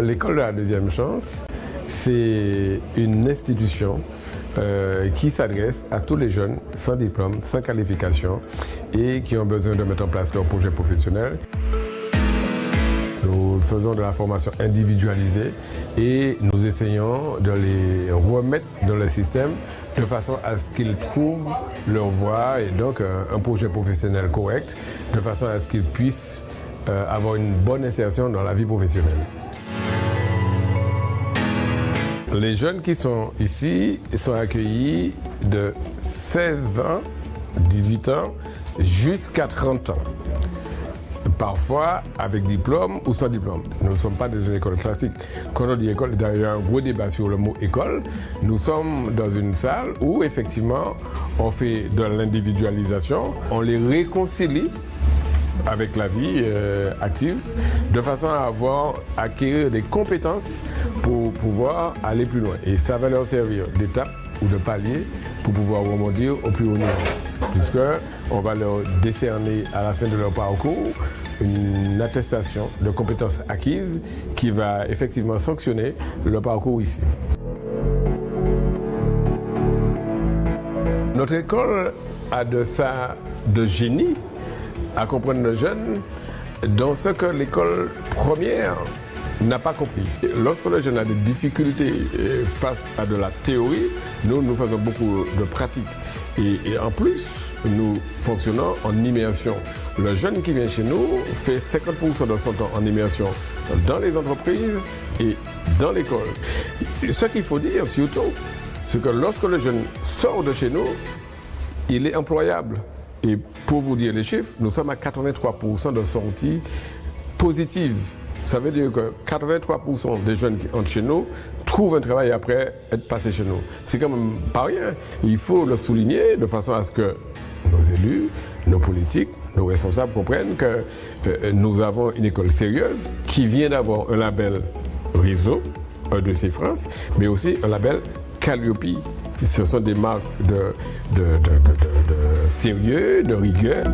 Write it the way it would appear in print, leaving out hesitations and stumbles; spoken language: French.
L'école de la deuxième chance, c'est une institution qui s'adresse à tous les jeunes sans diplôme, sans qualification et qui ont besoin de mettre en place leur projet professionnel. Nous faisons de la formation individualisée et nous essayons de les remettre dans le système de façon à ce qu'ils trouvent leur voie et donc un projet professionnel correct, de façon à ce qu'ils puissent avoir une bonne insertion dans la vie professionnelle. Les jeunes qui sont ici sont accueillis de 16 ans, 18 ans jusqu'à 30 ans. Parfois avec diplôme ou sans diplôme. Nous ne sommes pas dans une école classique. Quand on dit école, il y a un gros débat sur le mot école. Nous sommes dans une salle où effectivement on fait de l'individualisation, on les réconcilie avec la vie active, de façon à acquérir des compétences pour pouvoir aller plus loin. Et ça va leur servir d'étape ou de palier pour pouvoir rebondir au plus haut niveau. Puisqu'on va leur décerner à la fin de leur parcours une attestation de compétences acquises qui va effectivement sanctionner leur parcours ici. Notre école a de génie à comprendre les jeunes dans ce que l'école première n'a pas compris. Lorsque le jeune a des difficultés face à de la théorie, nous faisons beaucoup de pratiques. Et en plus, nous fonctionnons en immersion. Le jeune qui vient chez nous fait 50% de son temps en immersion dans les entreprises et dans l'école. Ce qu'il faut dire surtout, c'est que lorsque le jeune sort de chez nous, il est employable. Et pour vous dire les chiffres, nous sommes à 83% de sorties positives. Ça veut dire que 83% des jeunes qui entrent chez nous trouvent un travail après être passés chez nous. C'est quand même pas rien. Il faut le souligner de façon à ce que nos élus, nos politiques, nos responsables comprennent que nous avons une école sérieuse qui vient d'avoir un label réseau, un de France, mais aussi un label Calliope. Ce sont des marques de sérieux, de rigueur.